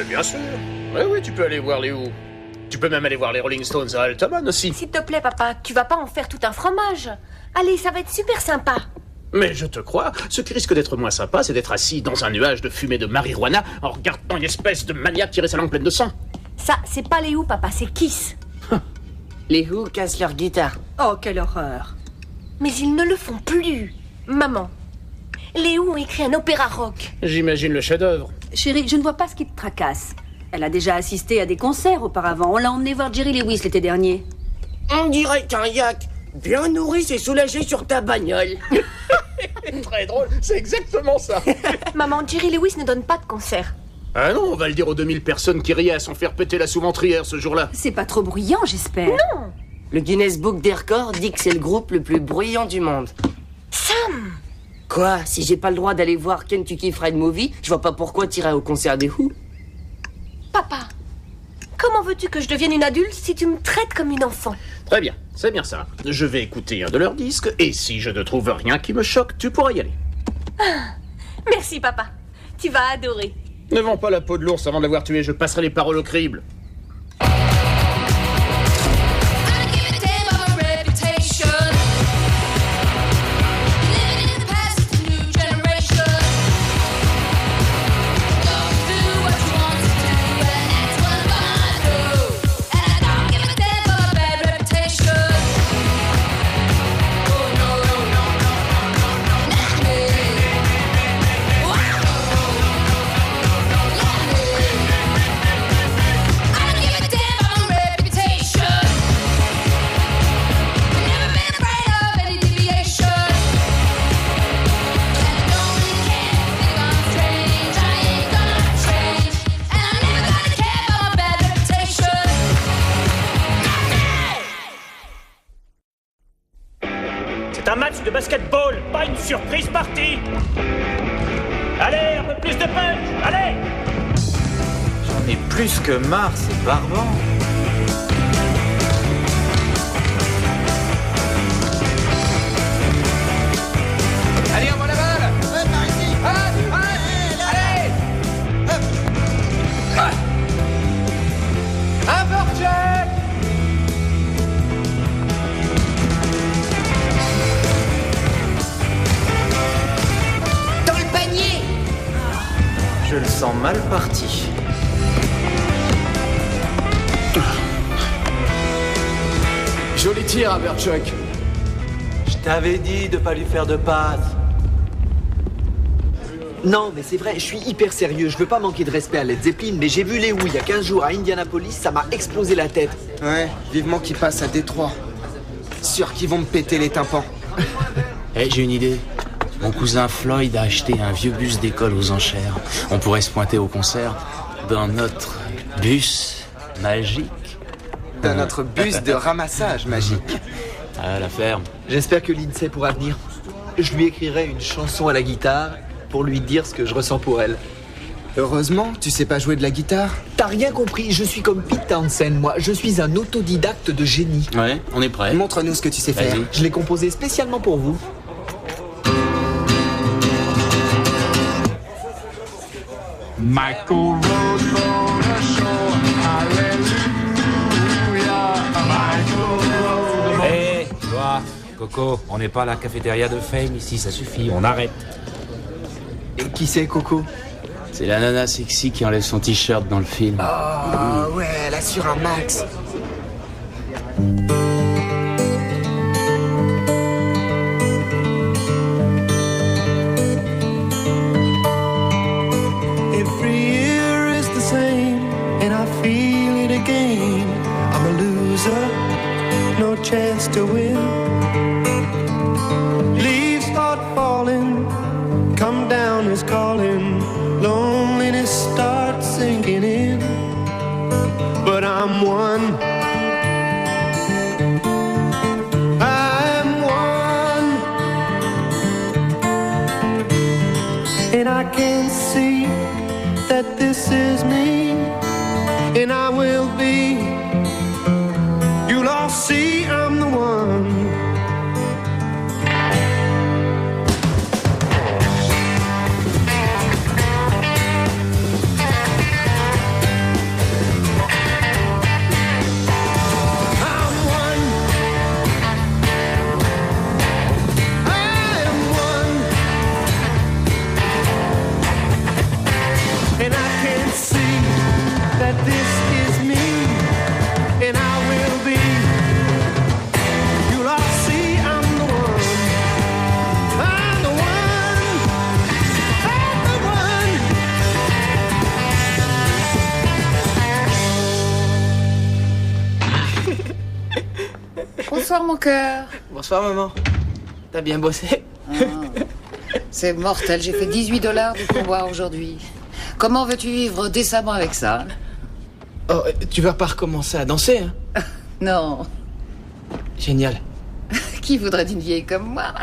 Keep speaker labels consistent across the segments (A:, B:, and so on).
A: bien sûr. Oui, tu peux aller voir les Who. Tu peux même aller voir les Rolling Stones à Altamont aussi.
B: S'il te plaît, papa, tu vas pas en faire tout un fromage. Allez, ça va être super sympa.
A: Mais je te crois, ce qui risque d'être moins sympa, c'est d'être assis dans un nuage de fumée de marijuana en regardant une espèce de maniaque tirer sa langue pleine de sang.
B: Ça, c'est pas les Who, papa, c'est Kiss.
C: Les Who cassent leur guitare.
D: Oh, quelle horreur.
B: Mais ils ne le font plus. Maman, les Who ont écrit un opéra rock.
A: J'imagine le chef-d'œuvre.
D: Chérie, je ne vois pas ce qui te tracasse. Elle a déjà assisté à des concerts auparavant. On l'a emmené voir Jerry Lewis l'été dernier.
C: On dirait qu'un yak bien nourri s'est soulagé sur ta bagnole.
A: Très drôle, c'est exactement ça.
B: Maman, Jerry Lewis ne donne pas de concert.
A: Ah non, on va le dire aux 2000 personnes qui riaient à s'en faire péter la sous-ventrière ce jour-là.
D: C'est pas trop bruyant, j'espère.
B: Non.
C: Le Guinness Book des records dit que c'est le groupe le plus bruyant du monde.
B: Sam.
C: Quoi? Si j'ai pas le droit d'aller voir Kentucky Fried Movie, je vois pas pourquoi t'irais au concert des Who.
B: Papa, comment veux-tu que je devienne une adulte si tu me traites comme une enfant?
A: Très bien, c'est bien ça. Je vais écouter un de leurs disques, et si je ne trouve rien qui me choque, tu pourras y aller.
B: Merci, papa. Tu vas adorer.
A: Ne vends pas la peau de l'ours avant de l'avoir tué, je passerai les paroles au crible.
E: C'est un match de basketball, pas une surprise partie. Allez, un peu plus de punch, allez.
F: J'en ai plus que marre, c'est barbant.
G: Allez, on va la balle. Par ici. Allez. Un fortune.
F: Je le sens mal parti.
G: Joli tir, Aberchuck.
F: Je t'avais dit de pas lui faire de passe.
H: Non, mais c'est vrai, je suis hyper sérieux. Je veux pas manquer de respect à Led Zeppelin, mais j'ai vu les Who il y a 15 jours à Indianapolis, ça m'a explosé la tête.
I: Ouais, vivement qu'ils passent à Détroit. Sûr qu'ils vont me péter les tympans.
J: J'ai une idée. Mon cousin Floyd a acheté un vieux bus d'école aux enchères. On pourrait se pointer au concert dans notre bus magique.
I: Dans notre bus de ramassage magique.
J: À la ferme.
H: J'espère que Lindsay pourra venir. Je lui écrirai une chanson à la guitare pour lui dire ce que je ressens pour elle.
I: Heureusement, tu sais pas jouer de la guitare.
H: T'as rien compris, je suis comme Pete Townsend, moi. Je suis un autodidacte de génie.
J: Ouais, on est prêt.
I: Montre-nous ce que tu sais faire.
H: Je l'ai composé spécialement pour vous.
K: Michael Rose for the show, hallelujah. Michael Rose.
L: Hé, toi, Coco, on n'est pas à la cafétéria de Fame ici, ça suffit, on arrête.
H: Et qui c'est, Coco?
J: C'est la nana sexy qui enlève son t-shirt dans le film.
I: Oh, ouais, elle assure un max.
M: Chance to win. Leaves start falling, come down is calling, loneliness starts sinking in. But I'm one. I'm one. And I can see that this is me, and I will be. You'll all see I'm the one.
N: Bonsoir, mon cœur.
F: Bonsoir, maman. T'as bien bossé?
N: C'est mortel, j'ai fait $18 de pourboire aujourd'hui. Comment veux-tu vivre décemment avec ça?
F: Oh, tu vas pas recommencer à danser, hein?
N: Non.
F: Génial.
N: Qui voudrait d'une vieille comme moi?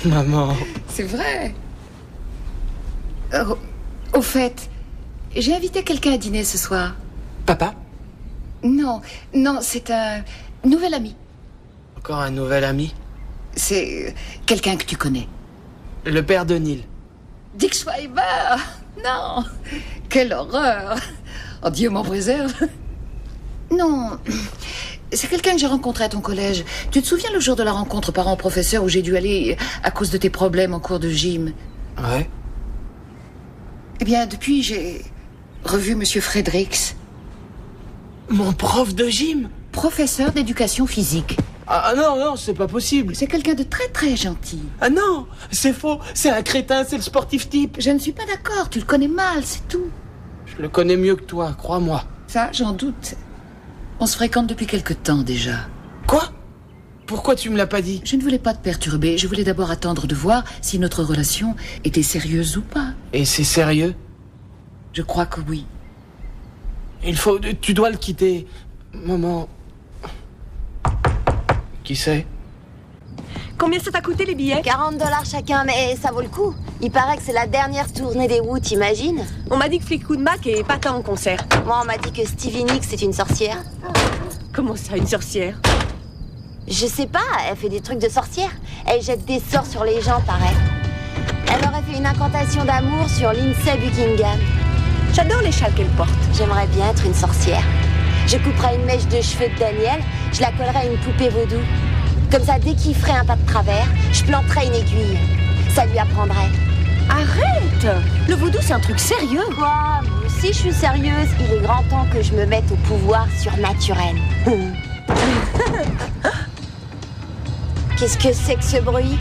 F: Maman.
N: C'est vrai. Au fait, j'ai invité quelqu'un à dîner ce soir.
F: Papa?
N: Non, c'est un nouvel ami.
F: Encore un nouvel ami?
N: C'est quelqu'un que tu connais.
F: Le père de Neil.
N: Dick Schweiber! Non! Quelle horreur! Oh, Dieu m'en préserve! Non, c'est quelqu'un que j'ai rencontré à ton collège. Tu te souviens le jour de la rencontre parent-professeur où j'ai dû aller à cause de tes problèmes en cours de gym?
F: Ouais.
N: Eh bien, depuis, j'ai revu Monsieur Fredericks.
F: Mon prof de gym?
N: Professeur d'éducation physique.
F: Ah non, c'est pas possible.
N: C'est quelqu'un de très très gentil.
F: Ah non, c'est faux. C'est un crétin, c'est le sportif type.
N: Je ne suis pas d'accord, tu le connais mal, c'est tout.
F: Je le connais mieux que toi, crois-moi.
N: Ça, j'en doute. On se fréquente depuis quelque temps déjà.
F: Quoi? Pourquoi tu me l'as pas dit?
N: Je ne voulais pas te perturber, je voulais d'abord attendre de voir si notre relation était sérieuse ou pas.
F: Et c'est sérieux?
N: Je crois que oui.
F: Tu dois le quitter. Maman... Qui c'est?
B: Combien ça t'a coûté les billets?
O: $40 chacun, mais ça vaut le coup. Il paraît que c'est la dernière tournée des Who, t'imagines?
B: On m'a dit que Fleetwood Mac est pas tant en concert.
O: Moi, on m'a dit que Stevie Nicks c'est une sorcière.
B: Comment ça, une sorcière?
O: Je sais pas, elle fait des trucs de sorcière. Elle jette des sorts sur les gens, paraît. Elle aurait fait une incantation d'amour sur Lindsay Buckingham.
B: J'adore les châles qu'elle porte.
O: J'aimerais bien être une sorcière. Je couperais une mèche de cheveux de Daniel, je la collerais à une poupée vaudou. Comme ça, dès qu'il ferait un pas de travers, je planterais une aiguille. Ça lui apprendrait.
B: Arrête! Le vaudou, c'est un truc sérieux.
O: Quoi? Si je suis sérieuse, il est grand temps que je me mette au pouvoir surnaturel. Qu'est-ce que c'est que ce bruit?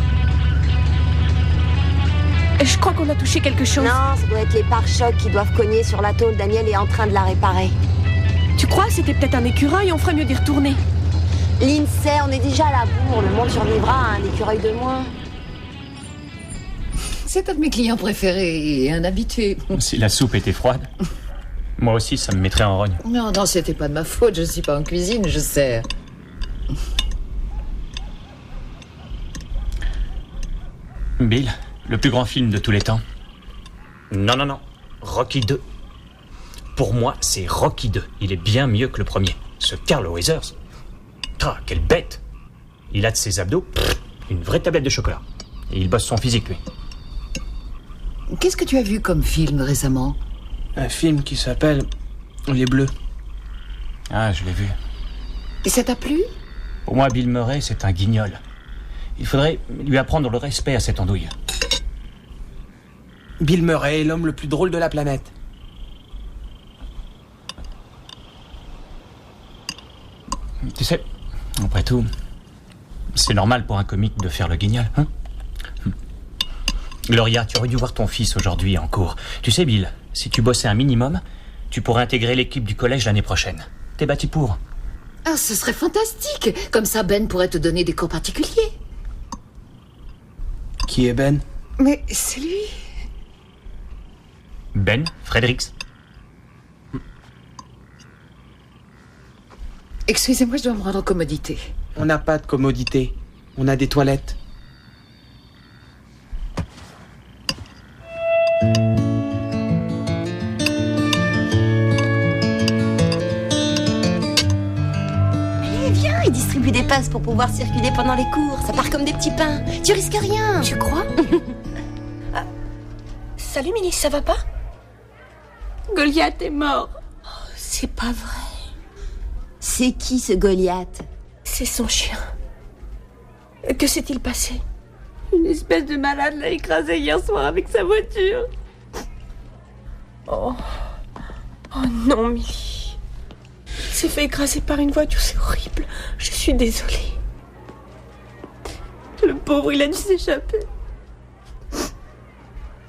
B: Je crois qu'on a touché quelque chose.
O: Non, ça doit être les pare-chocs qui doivent cogner sur la tôle. Daniel est en train de la réparer.
B: Tu crois? C'était peut-être un écureuil, on ferait mieux d'y retourner.
O: Lindsay, on est déjà à la bourre. Le monde survivra à un écureuil de moins.
N: C'est un de mes clients préférés et un habitué.
E: Si la soupe était froide, moi aussi, ça me mettrait en rogne.
N: Non, c'était pas de ma faute. Je suis pas en cuisine, je sers.
E: Bill, le plus grand film de tous les temps? Non. Rocky 2. Pour moi, c'est Rocky 2. Il est bien mieux que le premier. Ce Carl Weathers. Ah, quelle bête! Il a de ses abdos, une vraie tablette de chocolat. Et il bosse son physique, lui.
N: Qu'est-ce que tu as vu comme film récemment?
F: Un film qui s'appelle Les Bleus.
E: Ah, je l'ai vu.
N: Et ça t'a plu?
E: Pour moi, Bill Murray, c'est un guignol. Il faudrait lui apprendre le respect à cette andouille.
F: Bill Murray est l'homme le plus drôle de la planète.
E: Tu sais, après tout, c'est normal pour un comique de faire le guignol, hein? Gloria, tu aurais dû voir ton fils aujourd'hui en cours. Tu sais, Bill, si tu bossais un minimum, tu pourrais intégrer l'équipe du collège l'année prochaine. T'es bâti pour.
N: Ah, ce serait fantastique. Comme ça, Ben pourrait te donner des cours particuliers.
F: Qui est Ben?
N: Mais c'est lui.
E: Ben Fredericks.
N: Excusez-moi, je dois me rendre en commodité.
F: On n'a pas de commodité. On a des toilettes.
O: Allez, viens, il distribue des passes pour pouvoir circuler pendant les cours. Ça part comme des petits pains. Tu risques rien.
B: Tu crois? Salut, Milly, ça va pas? Goliath est mort. Oh, c'est pas vrai.
O: C'est qui, ce Goliath?
B: C'est son chien. Que s'est-il passé? Une espèce de malade l'a écrasé hier soir avec sa voiture. Oh non, Milly. Il s'est fait écraser par une voiture, c'est horrible. Je suis désolée. Le pauvre, il a dû s'échapper.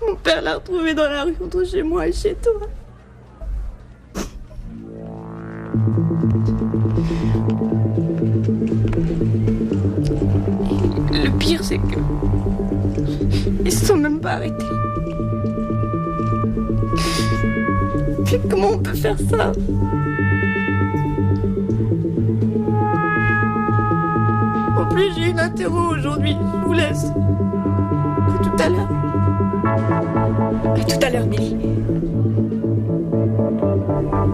B: Mon père l'a retrouvé dans la rue entre chez moi et chez toi. pire, c'est que... Ils se sont même pas arrêtés. Puis comment on peut faire ça? En plus, j'ai une interro aujourd'hui. Je vous laisse. À tout à l'heure. À tout à l'heure, Billy.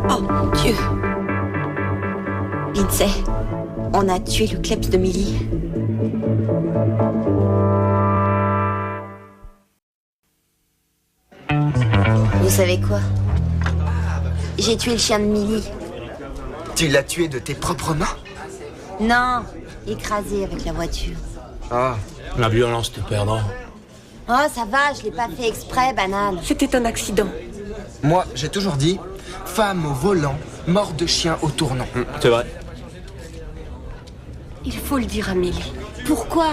O: Oh mon Dieu. Lindsay, on a tué le kleps de Millie. Vous savez quoi? J'ai tué le chien de Millie.
I: Tu l'as tué de tes propres mains?
O: Non, écrasé avec la voiture.
I: Ah,
J: la violence te perdra.
O: Oh, ça va, je l'ai pas fait exprès, banane.
B: C'était un accident.
I: Moi, j'ai toujours dit, femme au volant, mort de chien au tournant.
J: C'est vrai.
B: Il faut le dire à Millie.
O: Pourquoi?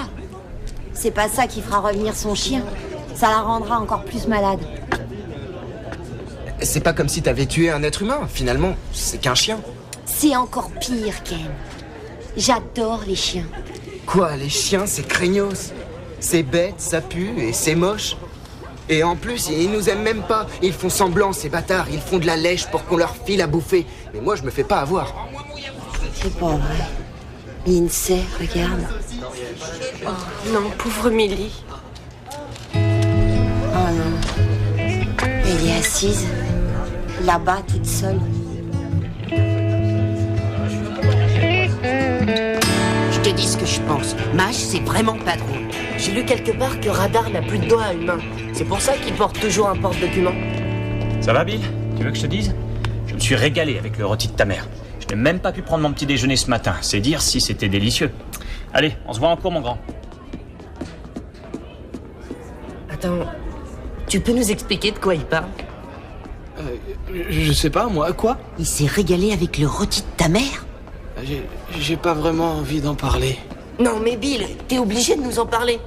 O: C'est pas ça qui fera revenir son chien. Ça la rendra encore plus malade.
I: C'est pas comme si t'avais tué un être humain, finalement. C'est qu'un chien.
O: C'est encore pire, Ken. J'adore les chiens.
I: Quoi, les chiens, c'est craignos. C'est bête, ça pue et c'est moche. Et en plus, ils nous aiment même pas. Ils font semblant, ces bâtards. Ils font de la lèche pour qu'on leur file à bouffer. Mais moi, je me fais pas avoir.
O: C'est pas vrai. Lindsay, regarde.
B: Oh non, pauvre Millie.
O: Oh non. Elle est assise, là-bas, toute seule.
C: Je te dis ce que je pense. Mash, c'est vraiment pas drôle. J'ai lu quelque part que Radar n'a plus de doigts humains. C'est pour ça qu'il porte toujours un porte-document.
E: Ça va, Bill? Tu veux que je te dise? Je me suis régalé avec le rôti de ta mère. Je n'ai même pas pu prendre mon petit déjeuner ce matin. C'est dire si c'était délicieux. Allez, on se voit en cours, mon grand.
C: Attends, tu peux nous expliquer de quoi il parle?
H: Je sais pas, moi, quoi?
C: Il s'est régalé avec le rôti de ta mère?
H: J'ai pas vraiment envie d'en parler.
C: Non, mais Bill, t'es obligé de nous en parler.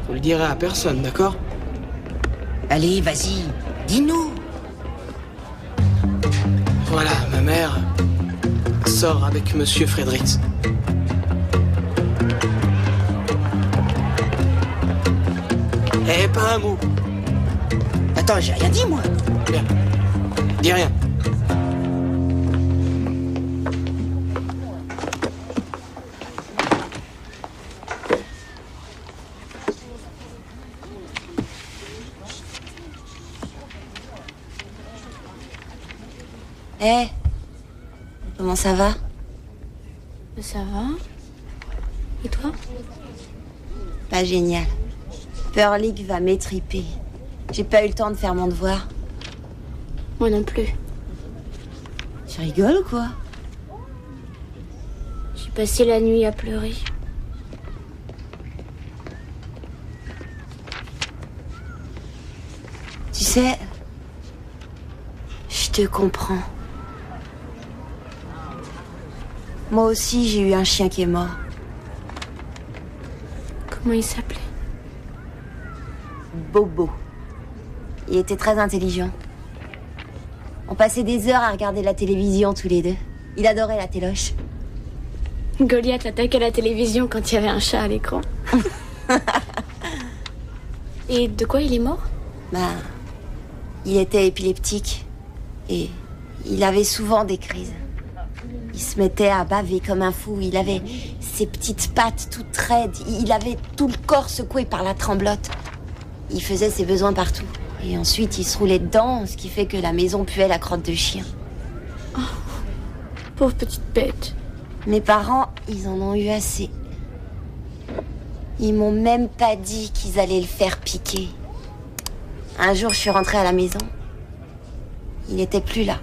H: Vous le direz à personne, d'accord?
C: Allez, vas-y, dis-nous.
H: Voilà, ma mère sort avec Monsieur Fredericks. Eh, pas un mot.
C: Attends, j'ai rien dit, moi.
H: Bien. Dis rien.
O: Eh, comment ça va?
B: Ça va? Et toi?
O: Pas génial. Pearlick va m'étriper. J'ai pas eu le temps de faire mon devoir.
B: Moi non plus.
O: Tu rigoles ou quoi?
B: J'ai passé la nuit à pleurer.
O: Tu sais, je te comprends. Moi aussi, j'ai eu un chien qui est mort.
B: Comment il s'appelait?
O: Bobo. Il était très intelligent. On passait des heures à regarder la télévision tous les deux. Il adorait la téloche.
B: Goliath attaquait la télévision quand il y avait un chat à l'écran. Et de quoi il est mort?
O: Bah, il était épileptique. Et il avait souvent des crises. Il se mettait à baver comme un fou. Il avait ses petites pattes toutes raides. Il avait tout le corps secoué par la tremblote. Il faisait ses besoins partout. Et ensuite, il se roulait dedans, ce qui fait que la maison puait la crotte de chien.
B: Oh, pauvre petite bête.
O: Mes parents, ils en ont eu assez. Ils m'ont même pas dit qu'ils allaient le faire piquer. Un jour, je suis rentrée à la maison. Il n'était plus là.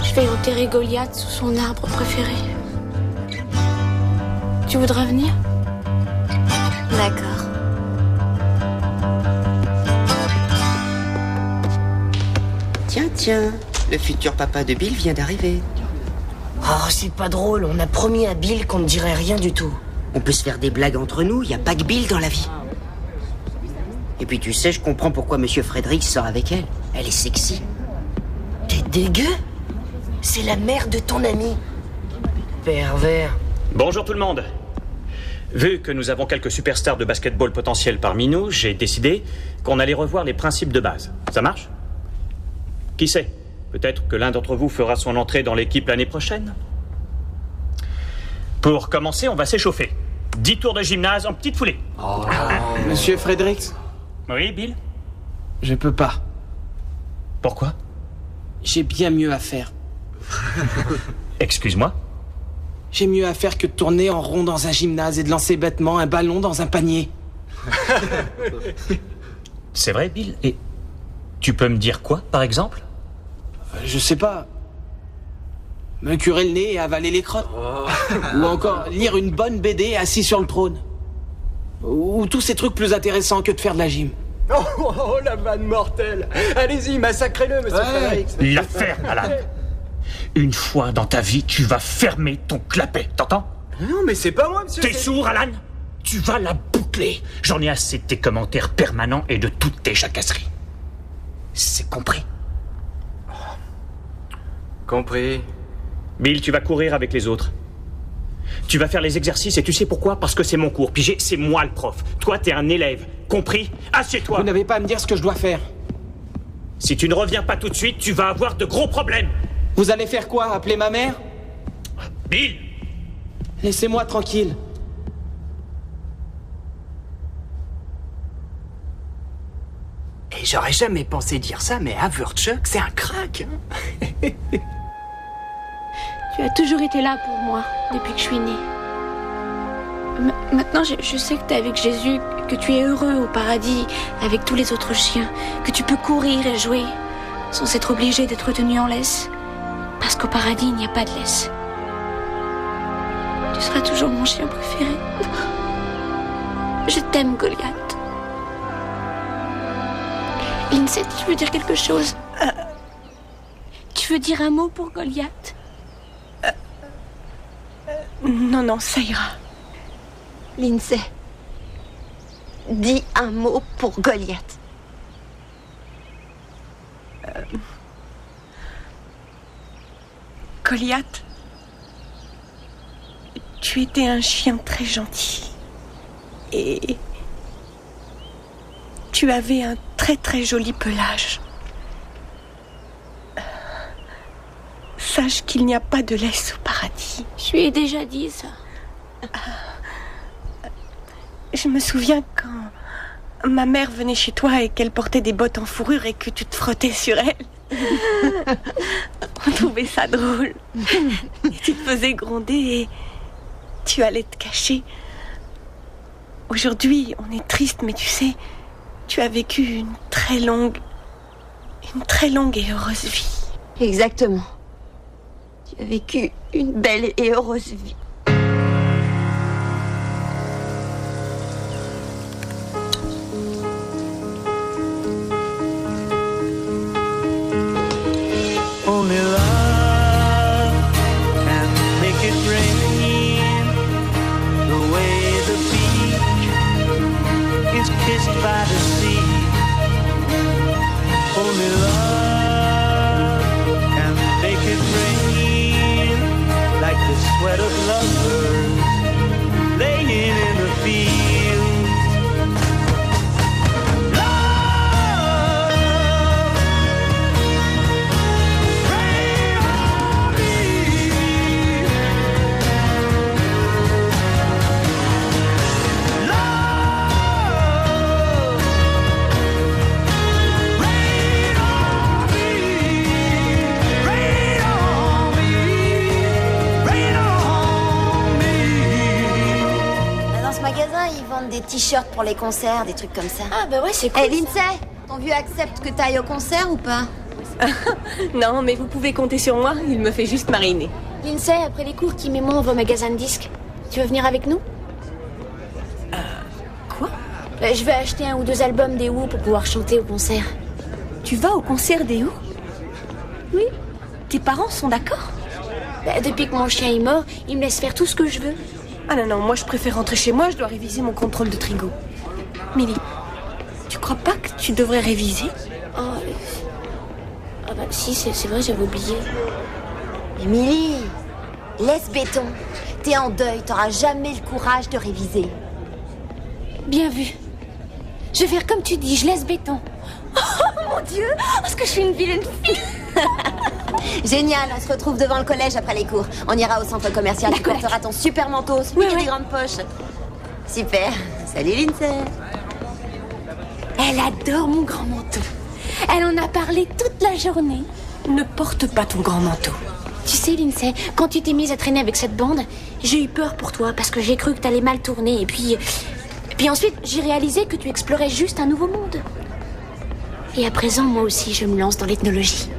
B: Je vais enterrer Goliath sous son arbre préféré. Tu voudras venir?
O: D'accord.
C: Tiens, le futur papa de Bill vient d'arriver. Oh, c'est pas drôle, on a promis à Bill qu'on ne dirait rien du tout. On peut se faire des blagues entre nous, y a pas que Bill dans la vie. Et puis tu sais, je comprends pourquoi Monsieur Fredericks sort avec elle. Elle est sexy. T'es dégueu? C'est la mère de ton ami. pervers.
E: Bonjour tout le monde. Vu que nous avons quelques superstars de basketball potentiels parmi nous, j'ai décidé qu'on allait revoir les principes de base. Ça marche? Qui sait? Peut-être que l'un d'entre vous fera son entrée dans l'équipe l'année prochaine. Pour commencer, on va s'échauffer. 10 tours de gymnase en petite foulée.
H: Oh. Monsieur Fredericks?
E: Oui, Bill?
H: Je peux pas.
E: Pourquoi?
H: J'ai bien mieux à faire.
E: Excuse-moi?
H: J'ai mieux à faire que de tourner en rond dans un gymnase et de lancer bêtement un ballon dans un panier.
E: C'est vrai, Bill? Et tu peux me dire quoi, par exemple?
H: Je sais pas. Me curer le nez et avaler les crottes. Ou encore lire une bonne BD assis sur le trône. Ou tous ces trucs plus intéressants que de faire de la gym.
P: Oh, la vanne mortelle! Allez-y, massacrez-le, monsieur Fredericks.
E: L'affaire, Alan. Une fois dans ta vie, tu vas fermer ton clapet, t'entends?
P: Non, mais c'est pas moi, monsieur.
E: T'es sourd, Alan? Tu vas la boucler. J'en ai assez de tes commentaires permanents et de toutes tes jacasseries. C'est compris?
P: Compris.
E: Bill, tu vas courir avec les autres. Tu vas faire les exercices et tu sais pourquoi? Parce que c'est mon cours. Pigé, c'est moi le prof. Toi, t'es un élève. Compris? Assieds-toi.
H: Vous n'avez pas à me dire ce que je dois faire.
E: Si tu ne reviens pas tout de suite, tu vas avoir de gros problèmes.
H: Vous allez faire quoi? Appeler ma mère?
E: Bill!
H: Laissez-moi tranquille.
P: Et j'aurais jamais pensé dire ça, mais Havertchuck, c'est un crack.
B: Tu as toujours été là pour moi, depuis que je suis née. Maintenant, je sais que t'es avec Jésus, que tu es heureux au paradis, avec tous les autres chiens, que tu peux courir et jouer, sans être obligé d'être tenu en laisse. Parce qu'au paradis, il n'y a pas de laisse. Tu seras toujours mon chien préféré. Je t'aime, Goliath. Lindsay, tu veux dire quelque chose? Tu veux dire un mot pour Goliath? Non, ça ira.
O: Lindsay, dis un mot pour Goliath.
B: Goliath, tu étais un chien très gentil. Et tu avais un très très joli pelage. Sache qu'il n'y a pas de laisse au paradis. Je lui ai déjà dit ça. Je me souviens quand ma mère venait chez toi et qu'elle portait des bottes en fourrure et que tu te frottais sur elle. On trouvait ça drôle. Et tu te faisais gronder et tu allais te cacher. Aujourd'hui, on est triste, mais tu sais, tu as vécu une très longue et heureuse vie.
O: Exactement. Tu as vécu une belle et heureuse vie.
M: Only love can make it rain the way the beach is kissed by the sea. Only love can make it rain like the sweat of lovers laying in the fields.
O: Ils vendent des t-shirts pour les concerts, des trucs comme ça.
B: Ah bah ouais, c'est cool.
O: Hé Lindsay, ton vieux accepte que t'ailles au concert ou pas?
B: Non, mais vous pouvez compter sur moi, il me fait juste mariner.
Q: Lindsay, après les cours, Kim et moi on va au magasin de disques. Tu veux venir avec nous?
B: Quoi?
Q: Je vais acheter 1 ou 2 albums des Who pour pouvoir chanter au concert.
B: Tu vas au concert des Who? Oui. Tes parents sont d'accord?
Q: Depuis que mon chien est mort, il me laisse faire tout ce que je veux.
B: Ah non, moi je préfère rentrer chez moi, je dois réviser mon contrôle de trigo. Millie, tu crois pas que tu devrais réviser?
Q: Ah bah si, c'est vrai, j'avais oublié.
O: Émilie, Laisse béton. T'es en deuil, t'auras jamais le courage de réviser.
Q: Bien vu. Je vais faire comme tu dis, je laisse béton.
O: Oh mon Dieu, est-ce que je suis une vilaine fille? Génial, on se retrouve devant le collège après les cours. On ira au centre commercial, tu porteras ton super manteau, celui qui a des grandes poches. Super, salut Lindsay.
Q: Elle adore mon grand manteau. Elle en a parlé toute la journée.
B: Ne porte pas ton grand manteau.
Q: Tu sais, Lindsay, quand tu t'es mise à traîner avec cette bande, j'ai eu peur pour toi parce que j'ai cru que t'allais mal tourner. Et puis ensuite, j'ai réalisé que tu explorais juste un nouveau monde. Et à présent, moi aussi, je me lance dans l'ethnologie.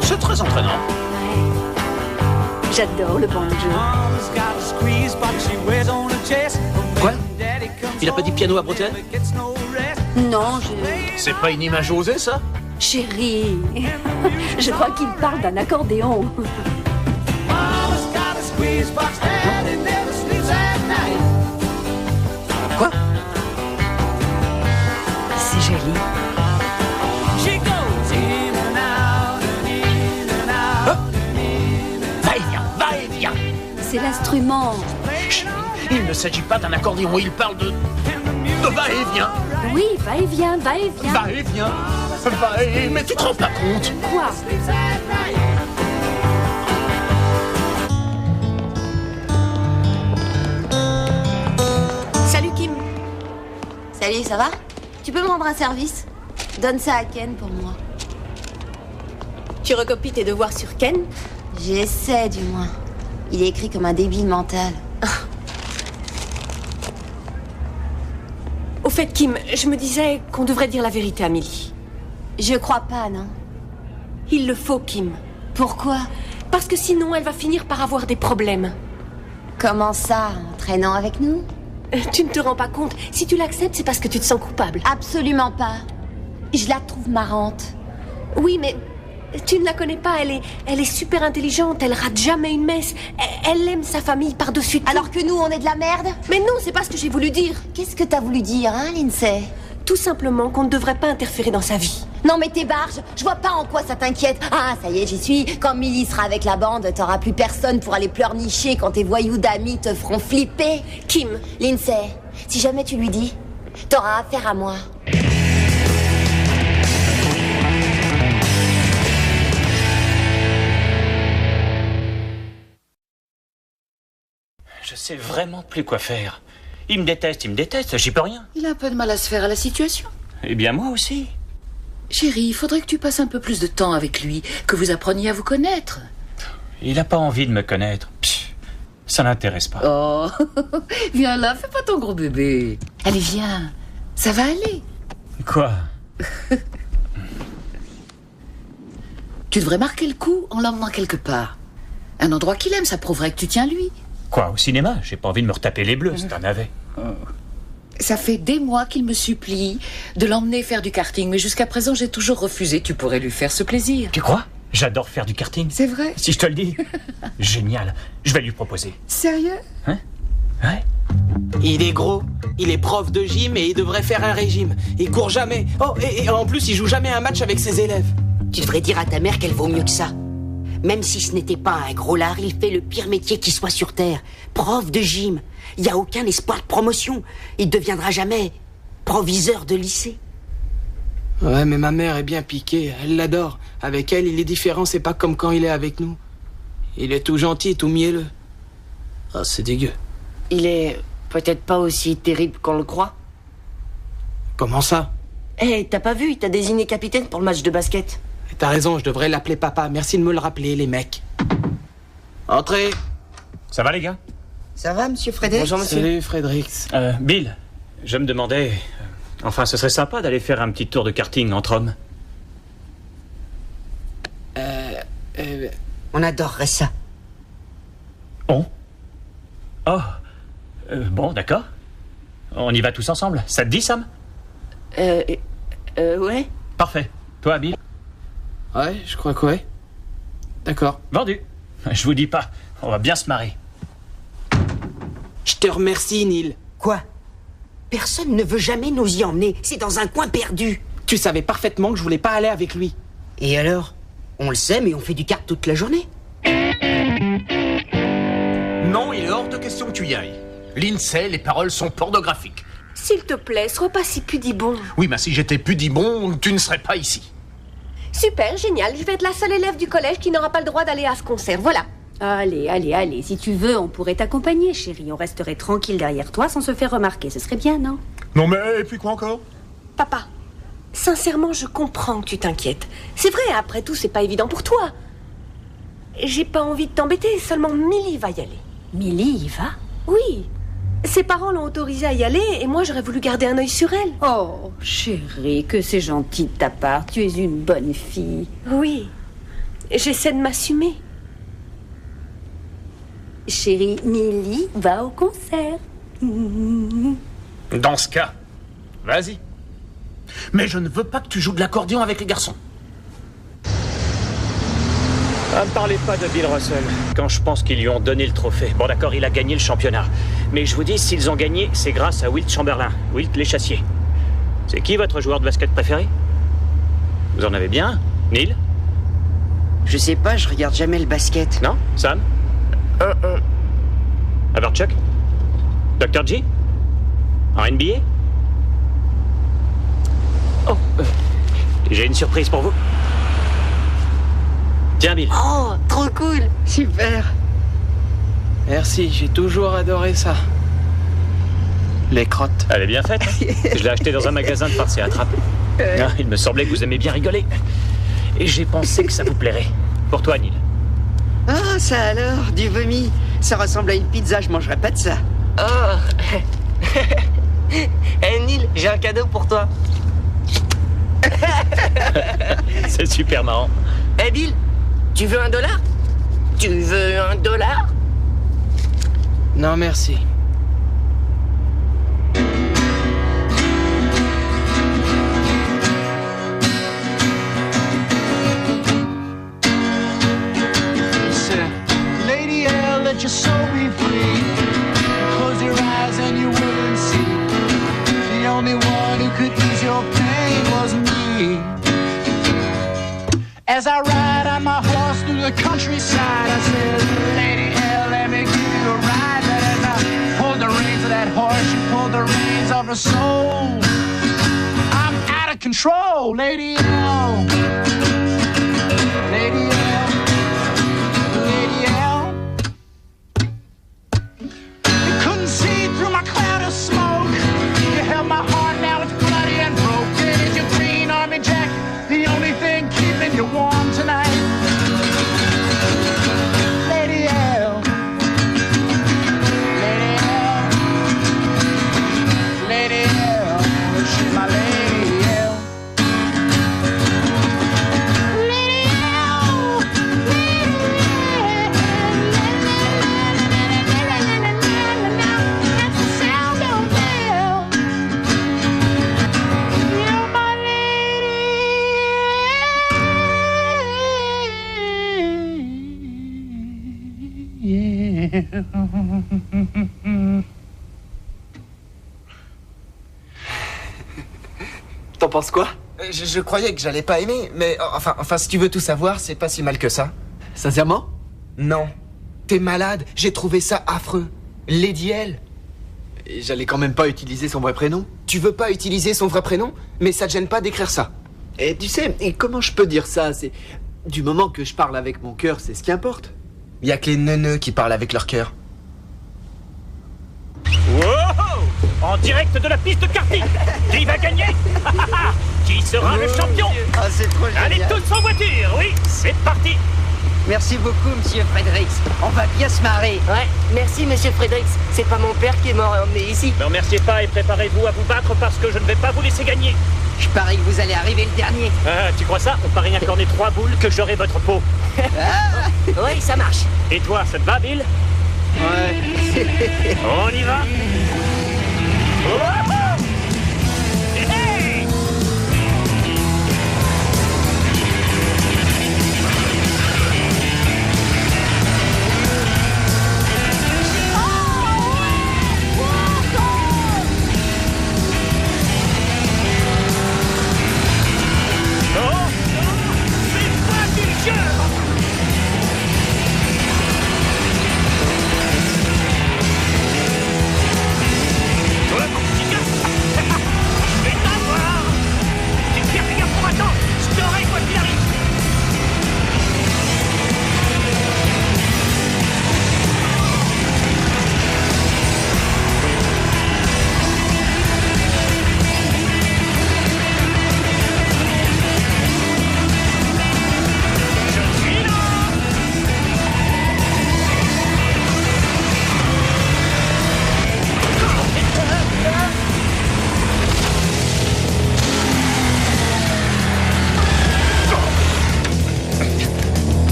A: C'est très entraînant.
D: J'adore le banjo.
A: Quoi? Il a pas dit piano à bretelles?
D: Non,
A: C'est pas une image osée, ça?
D: Chérie, je crois qu'il parle d'un accordéon.
A: Quoi?
D: C'est joli.
A: Va et viens, va et viens.
D: C'est l'instrument.
A: Chut, il ne s'agit pas d'un accordéon, il parle de va et viens.
D: Oui, va et viens, va et viens.
A: Va et viens. Va et... Mais tu te rends pas compte?
D: Quoi?
O: Salut Kim. Salut, ça va? Tu peux me rendre un service? Donne ça à Ken pour moi.
B: Tu recopies tes devoirs sur Ken?
O: J'essaie du moins. Il est écrit comme un débile mental.
B: Au fait, Kim, je me disais qu'on devrait dire la vérité à Millie.
O: Je crois pas, non?
B: Il le faut, Kim.
O: Pourquoi?
B: Parce que sinon, elle va finir par avoir des problèmes.
O: Comment ça, en traînant avec nous?
B: Tu ne te rends pas compte. Si tu l'acceptes, c'est parce que tu te sens coupable.
O: Absolument pas. Je la trouve marrante.
B: Oui, mais tu ne la connais pas. Elle est super intelligente. Elle rate jamais une messe. Elle aime sa famille par-dessus tout.
O: Alors que nous, on est de la merde?
B: Mais non, c'est pas ce que j'ai voulu dire.
O: Qu'est-ce que t'as voulu dire, hein, Lindsay?
B: Tout simplement qu'on ne devrait pas interférer dans sa vie.
O: Non mais t'es barge, je vois pas en quoi ça t'inquiète. Ah, ça y est, j'y suis. Quand Millie sera avec la bande, t'auras plus personne pour aller pleurnicher quand tes voyous d'amis te feront flipper.
B: Kim.
O: Lindsay, si jamais tu lui dis, t'auras affaire à moi.
E: Je sais vraiment plus quoi faire. Il me déteste, j'y peux rien.
N: Il a un peu de mal à se faire à la situation.
E: Eh bien, moi aussi.
N: Chérie, il faudrait que tu passes un peu plus de temps avec lui, que vous appreniez à vous connaître.
E: Il n'a pas envie de me connaître. Pff, ça l'intéresse pas.
N: Oh, viens là, fais pas ton gros bébé. Allez, viens, ça va aller.
E: Quoi?
N: Tu devrais marquer le coup en l'emmenant quelque part. Un endroit qu'il aime, ça prouverait que tu tiens lui.
E: Quoi, au cinéma? J'ai pas envie de me retaper les bleus, c'est un navet.
N: Ça fait des mois qu'il me supplie de l'emmener faire du karting, mais jusqu'à présent, j'ai toujours refusé. Tu pourrais lui faire ce plaisir.
E: Tu crois? J'adore faire du karting.
N: C'est vrai?
E: Si je te le dis. Génial. Je vais lui proposer.
N: Sérieux?
E: Hein? Ouais.
H: Il est gros, il est prof de gym et il devrait faire un régime. Il court jamais. Oh, et en plus, il joue jamais un match avec ses élèves.
C: Tu devrais dire à ta mère qu'elle vaut mieux que ça. Même si ce n'était pas un gros lard, il fait le pire métier qui soit sur Terre. Prof de gym. Il n'y a aucun espoir de promotion. Il ne deviendra jamais proviseur de lycée.
H: Ouais, mais ma mère est bien piquée. Elle l'adore. Avec elle, il est différent. C'est pas comme quand il est avec nous. Il est tout gentil, tout mielleux. Ah, c'est dégueu.
C: Il est peut-être pas aussi terrible qu'on le croit.
H: Comment ça?
C: Hé, t'as pas vu? Il t'a désigné capitaine pour le match de basket.
H: T'as raison, je devrais l'appeler papa. Merci de me le rappeler, les mecs. Entrez.
E: Ça va, les gars?
C: Ça va, monsieur Frédéric?
H: Bonjour, monsieur. Salut, Frédéric.
E: Bill, je me demandais... Enfin, ce serait sympa d'aller faire un petit tour de karting entre hommes.
C: On adorerait ça.
E: On? Oh. Bon, d'accord. On y va tous ensemble. Ça te dit, Sam?
C: Ouais.
E: Parfait. Toi, Bill?
H: Ouais, je crois que ouais. D'accord.
E: Vendu. Je vous dis pas. On va bien se marrer. Chut.
H: te remercie, Neil.
C: Quoi? Personne ne veut jamais nous y emmener. C'est dans un coin perdu.
H: Tu savais parfaitement que je voulais pas aller avec lui.
C: Et alors? On le sait, mais on fait du kart toute la journée.
A: Non, il est hors de question que tu y ailles. Lynn sait, les paroles sont pornographiques.
B: S'il te plaît, sois pas si pudibond.
A: Oui, mais si j'étais pudibond, tu ne serais pas ici.
B: Super, génial. Je vais être la seule élève du collège qui n'aura pas le droit d'aller à ce concert. Voilà.
D: Allez. Si tu veux, on pourrait t'accompagner, chérie. On resterait tranquille derrière toi sans se faire remarquer. Ce serait bien, non?
A: Non, mais et puis quoi encore?
B: Papa, sincèrement, je comprends que tu t'inquiètes. C'est vrai, après tout, c'est pas évident pour toi. J'ai pas envie de t'embêter, seulement Millie va y aller.
D: Millie y va?
B: Oui. Ses parents l'ont autorisée à y aller et moi j'aurais voulu garder un œil sur elle.
D: Oh, chérie, que c'est gentil de ta part. Tu es une bonne fille.
B: Oui. J'essaie de m'assumer.
D: Chérie, Millie va au concert.
A: Dans ce cas, vas-y. Mais je ne veux pas que tu joues de l'accordéon avec les garçons.
E: Ne me parlez pas de Bill Russell, quand je pense qu'ils lui ont donné le trophée. Bon d'accord, il a gagné le championnat. Mais je vous dis, s'ils ont gagné, c'est grâce à Wilt Chamberlain, Wilt l'échassier. C'est qui votre joueur de basket préféré? Vous en avez bien, Neil?
C: Je sais pas, je regarde jamais le basket.
E: Non? Sam? Havertz? Dr. G? En NBA? Oh, j'ai une surprise pour vous. Tiens, Bill.
C: Oh, trop cool. Super.
H: Merci, j'ai toujours adoré ça. Les crottes.
E: Elle est bien faite. Je l'ai achetée dans un magasin de farce et attrape. Il me semblait que vous aimez bien rigoler. Et j'ai pensé que ça vous plairait. Pour toi, Neil.
C: Ah, ça alors, du vomi. Ça ressemble à une pizza, je mangerai pas de ça.
R: Oh. Hey Neil, j'ai un cadeau pour toi.
E: C'est super marrant.
R: Hey Bill, tu veux $1? Tu veux $1?
H: Non, merci.
M: Lady L, let your soul be free. Close your eyes and you wouldn't see. The only one who could ease your pain was me. As I ride on my horse through the countryside, I said, Lady L, let me give you a ride. But as I pulled the reins of that horse, she pulled the reins of her soul. I'm out of control, Lady L. Lady L. Lady L. You couldn't see through my cloud of smoke. You held my heart, now it's bloody and broken. Is your green army jack the only thing keeping you warm tonight? Lady L. Lady L. Lady L. She's my Lady L. Lady L. That's the sound of bell. You're my
I: T'en penses quoi? Je croyais que j'allais pas aimer, mais enfin, si tu veux tout savoir, c'est pas si mal que ça.
H: Sincèrement?
I: Non. T'es malade, j'ai trouvé ça affreux. Lady L.
H: Et j'allais quand même pas utiliser son vrai prénom.
I: Tu veux pas utiliser son vrai prénom, mais ça te gêne pas d'écrire ça.
H: Et tu sais, et comment je peux dire ça? C'est du moment que je parle avec mon cœur, c'est ce qui importe.
I: Y a que les neuneux qui parlent avec leur cœur.
E: Wow! En direct de la piste de karting. Qui va gagner? Qui sera le champion?
C: Ah, c'est trop génial.
E: Allez tous en voiture, oui, c'est parti.
C: Merci beaucoup, monsieur Fredericks. On va bien se marrer.
R: Ouais, merci monsieur Fredericks. C'est pas mon père qui est mort et emmené ici.
E: Ne remerciez pas et préparez-vous à vous battre parce que je ne vais pas vous laisser gagner.
C: Je parie que vous allez arriver le dernier.
E: Ah, tu crois ça? On parie rien qu'en est 3 boules que j'aurai votre peau.
R: Oui, ça marche.
E: Et toi, ça te va, Bill?
H: Ouais.
E: On y va. Wouhou! Hey!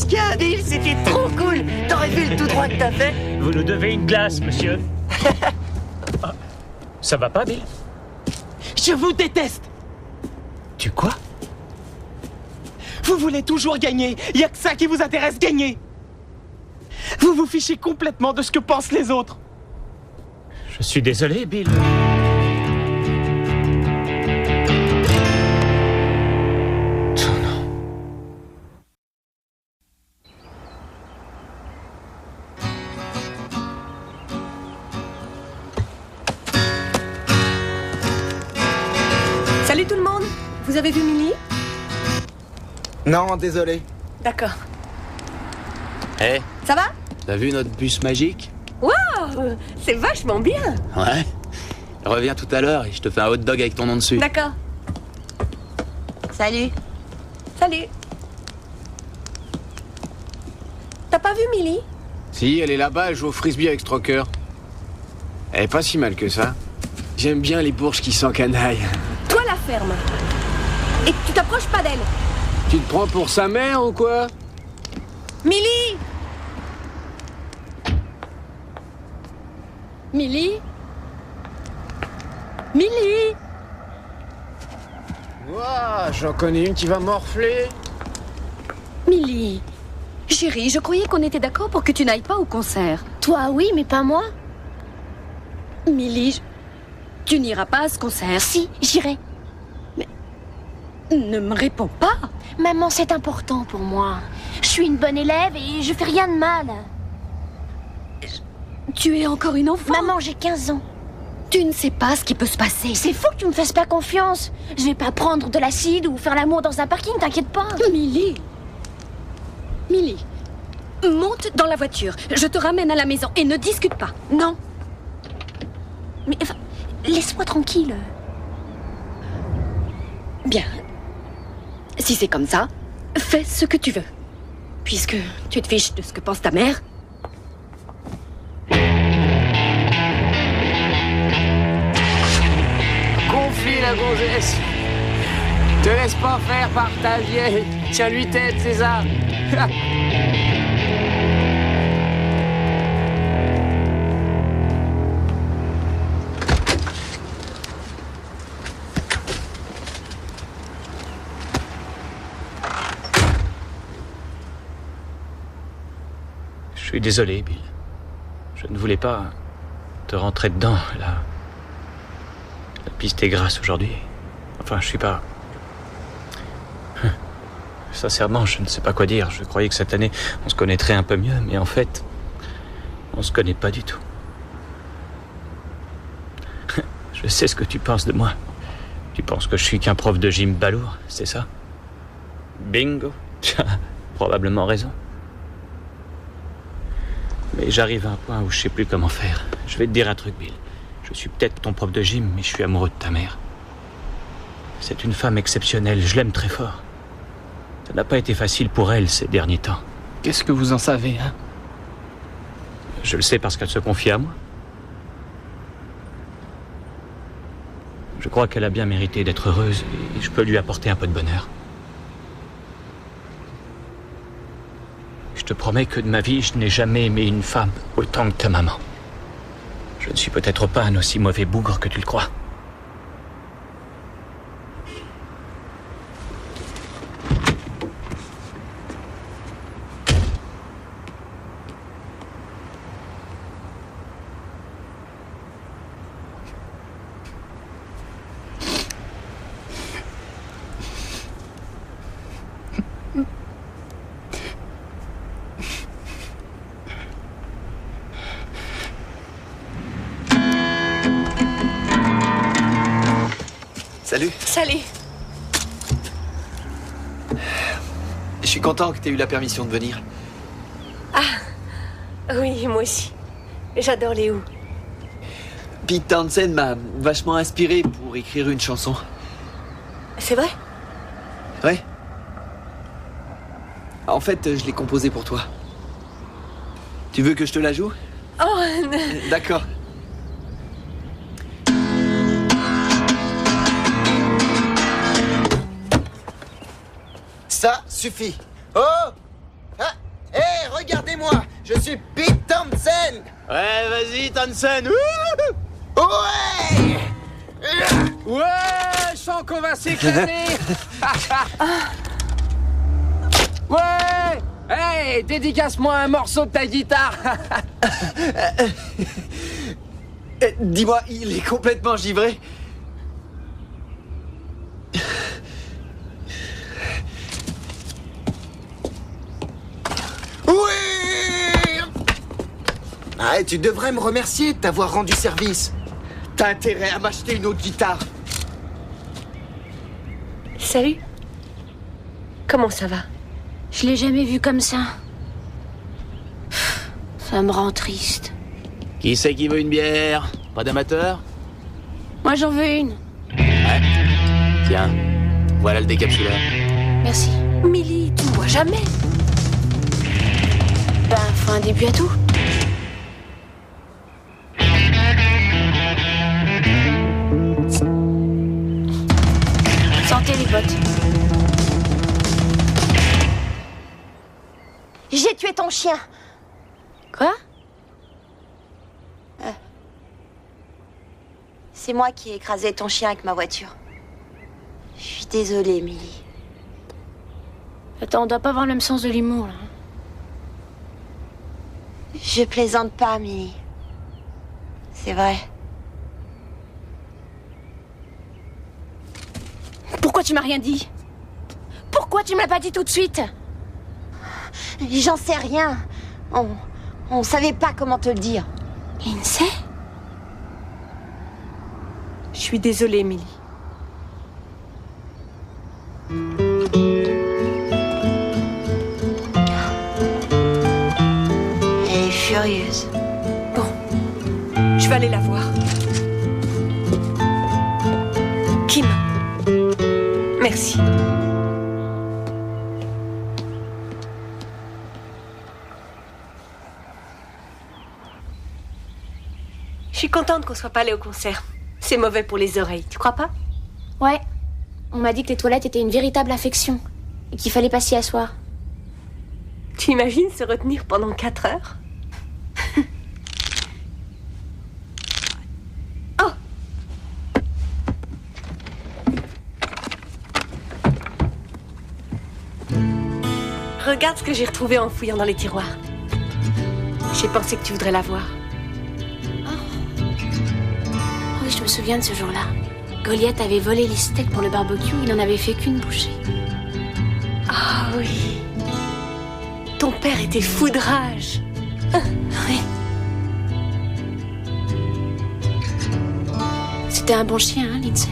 R: ce qu'il y a, Bill, c'était trop cool. T'aurais vu le tout droit que t'as fait?
E: Vous nous devez une glace, monsieur. Ah, ça va pas, Bill?
H: Je vous déteste.
E: Tu quoi?
H: Vous voulez toujours gagner. Il y a que ça qui vous intéresse, gagner. Vous vous fichez complètement de ce que pensent les autres.
E: Je suis désolé, Bill.
B: Salut tout le monde. Vous avez vu Millie?
I: Non, désolé.
B: D'accord.
J: Hé,
B: Ça va?
J: t'as vu notre bus magique?
B: Waouh! C'est vachement bien.
J: Ouais. Reviens tout à l'heure et je te fais un hot dog avec ton nom dessus.
B: D'accord.
O: Salut.
B: Salut. T'as pas vu Millie?
H: Si, elle est là-bas, elle joue au frisbee avec Stroker. Elle est pas si mal que ça. J'aime bien les bourges qui s'encanaillent.
B: Toi la ferme. Et tu t'approches pas d'elle.
H: Tu te prends pour sa mère ou quoi?
B: Millie!
Q: Millie? Millie?
H: Ouah, j'en connais une qui va morfler.
D: Millie, chérie, je croyais qu'on était d'accord pour que tu n'ailles pas au concert.
Q: Toi, oui, mais pas moi.
D: Millie, tu n'iras pas à ce concert.
Q: Si, j'irai.
D: Mais ne me réponds pas.
Q: Maman, c'est important pour moi. Je suis une bonne élève et je fais rien de mal.
D: Tu es encore une enfant.
Q: Maman, j'ai 15 ans.
D: Tu ne sais pas ce qui peut se passer.
Q: C'est fou que tu me fasses pas confiance. Je vais pas prendre de l'acide ou faire l'amour dans un parking, t'inquiète pas.
D: Millie. Millie, monte dans la voiture. Je te ramène à la maison et ne discute pas. Non.
Q: Mais enfin, laisse-moi tranquille.
D: Bien. Si c'est comme ça, fais ce que tu veux. Puisque tu te fiches de ce que pense ta mère.
H: Confie la gonzesse. Te laisse pas faire par ta vieille. Tiens-lui tête, César.
E: Je suis désolé, Bill. Je ne voulais pas te rentrer dedans, là. La piste est grasse aujourd'hui. Enfin, je suis pas... Sincèrement, je ne sais pas quoi dire. Je croyais que cette année, on se connaîtrait un peu mieux, mais en fait, on se connaît pas du tout. Je sais ce que tu penses de moi. Tu penses que je suis qu'un prof de gym balourd, c'est ça? Bingo. Tu as probablement raison. Mais j'arrive à un point où je sais plus comment faire. Je vais te dire un truc, Bill. Je suis peut-être ton prof de gym, mais je suis amoureux de ta mère. C'est une femme exceptionnelle, je l'aime très fort. Ça n'a pas été facile pour elle ces derniers temps.
H: Qu'est-ce que vous en savez, hein?
E: Je le sais parce qu'elle se confie à moi. Je crois qu'elle a bien mérité d'être heureuse et je peux lui apporter un peu de bonheur. Je te promets que de ma vie, je n'ai jamais aimé une femme autant que ta maman. Je ne suis peut-être pas un aussi mauvais bougre que tu le crois.
S: Salut.
B: Salut.
S: Je suis content que tu aies eu la permission de venir.
B: Ah, oui, moi aussi. J'adore Léo.
S: Pete Townsend m'a vachement inspiré pour écrire une chanson.
B: C'est vrai?
S: Ouais. En fait, je l'ai composée pour toi. Tu veux que je te la joue?
B: Oh,
S: D'accord.
I: Ça suffit. Oh! Ah! regardez-moi. Je suis Pete Townsend.
H: Ouais, vas-y, Townsend.
I: Ouais.
G: Ouais, je sens qu'on va s'éclater. Ouais. Hey, dédicace-moi un morceau de ta guitare.
S: Dis-moi, il est complètement givré.
I: Oui. Ah, tu devrais me remercier de t'avoir rendu service.
S: T'as intérêt à m'acheter une autre guitare.
B: Salut. Comment ça va?
Q: Je l'ai jamais vu comme ça. Ça me rend triste.
H: Qui c'est qui veut une bière? Pas d'amateur?
Q: Moi, j'en veux une.
H: Ouais. Tiens, voilà le décapsuleur.
Q: Merci.
B: Millie, tu me vois jamais.
Q: Ben, faut un début à tout. Santé, les potes.
O: J'ai tué ton chien.
Q: Quoi?
O: C'est moi qui ai écrasé ton chien avec ma voiture. Je suis désolée, Millie.
Q: Attends, on doit pas avoir le même sens de l'humour, là.
O: Je plaisante pas, Millie. C'est vrai.
Q: Pourquoi tu m'as rien dit? Pourquoi tu me l'as pas dit tout de suite?
O: J'en sais rien. On savait pas comment te le dire.
Q: Lindsay?
B: Je suis désolée, Millie.
O: Elle est furieuse.
B: Bon, je vais aller la voir. Kim. Merci. Je suis contente qu'on soit pas allé au concert. C'est mauvais pour les oreilles, tu crois pas?
Q: Ouais. On m'a dit que les toilettes étaient une véritable infection. Et qu'il fallait pas s'y asseoir.
B: Tu imagines se retenir pendant 4 heures? Oh! Regarde ce que j'ai retrouvé en fouillant dans les tiroirs. J'ai pensé que tu voudrais la voir.
Q: Oui, je me souviens de ce jour-là. Goliath avait volé les steaks pour le barbecue, il en avait fait qu'une bouchée.
B: Ah oui. Ton père était fou de rage.
Q: Oui. C'était un bon chien, hein, Lindsay?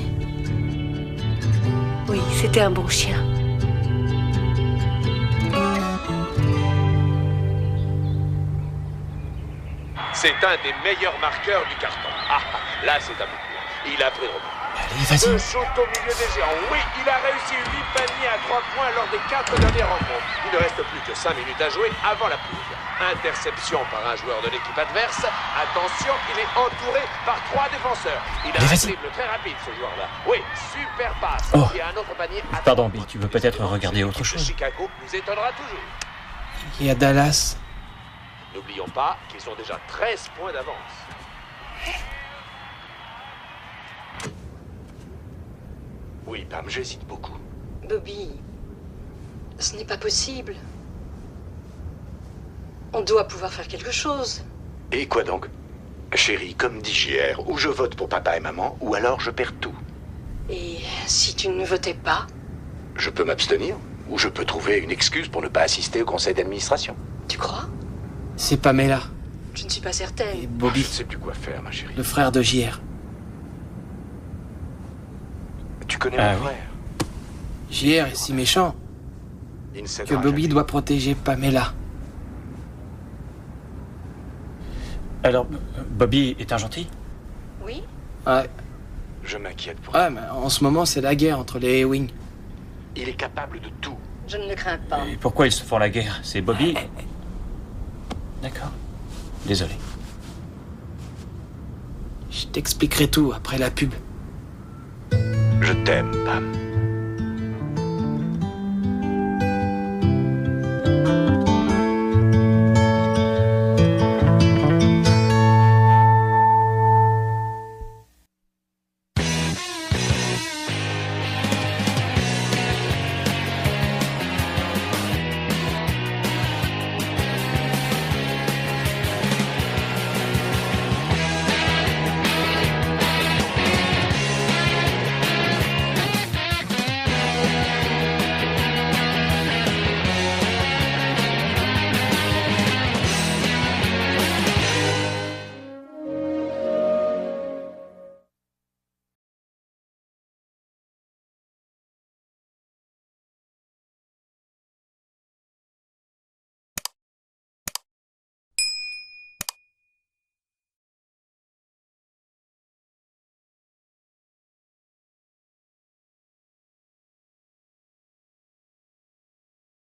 B: Oui, c'était un bon chien.
T: C'est un des meilleurs marqueurs du carton. Ah, là, c'est un peu plus. Il a pris le rebond.
H: Allez, vas-y.
T: Deux sautes au milieu des géants. Oui, il a réussi 8 paniers à 3 points lors des 4 dernières rencontres. Il ne reste plus que 5 minutes à jouer avant la pause. Interception par un joueur de l'équipe adverse. Attention, il est entouré par 3 défenseurs. Il a un dribble très rapide, ce joueur-là. Oui, super passe.
E: Oh.
T: Il y a un autre panier.
E: Pardon, Bill, tu veux peut-être regarder autre chose?
T: Chicago nous étonnera toujours.
H: Il y a Dallas.
T: N'oublions pas qu'ils ont déjà 13 points d'avance. Oui, Pam, j'hésite beaucoup.
U: Bobby, ce n'est pas possible. On doit pouvoir faire quelque chose.
T: Et quoi donc? Chérie, comme dit JR, ou je vote pour papa et maman, ou alors je perds tout.
U: Et si tu ne votais pas?
T: Je peux m'abstenir, ou je peux trouver une excuse pour ne pas assister au conseil d'administration.
U: Tu crois?
H: C'est Pamela.
U: Je ne suis pas certaine.
H: Et Bobby.
T: Je ne sais plus quoi faire, ma chérie.
H: Le frère de JR.
T: Tu connais mon frère?
H: JR est si méchant que Bobby doit protéger Pamela.
E: Alors, Bobby est un gentil?
U: Oui.
H: Ouais.
T: Je m'inquiète pour
H: Ouais, mais en ce moment, c'est la guerre entre les Ewing.
T: Il est capable de tout.
U: Je ne le crains pas.
E: Et pourquoi ils se font la guerre? C'est Bobby? D'accord. Désolé.
H: Je t'expliquerai tout après la pub.
T: Je t'aime, Pam.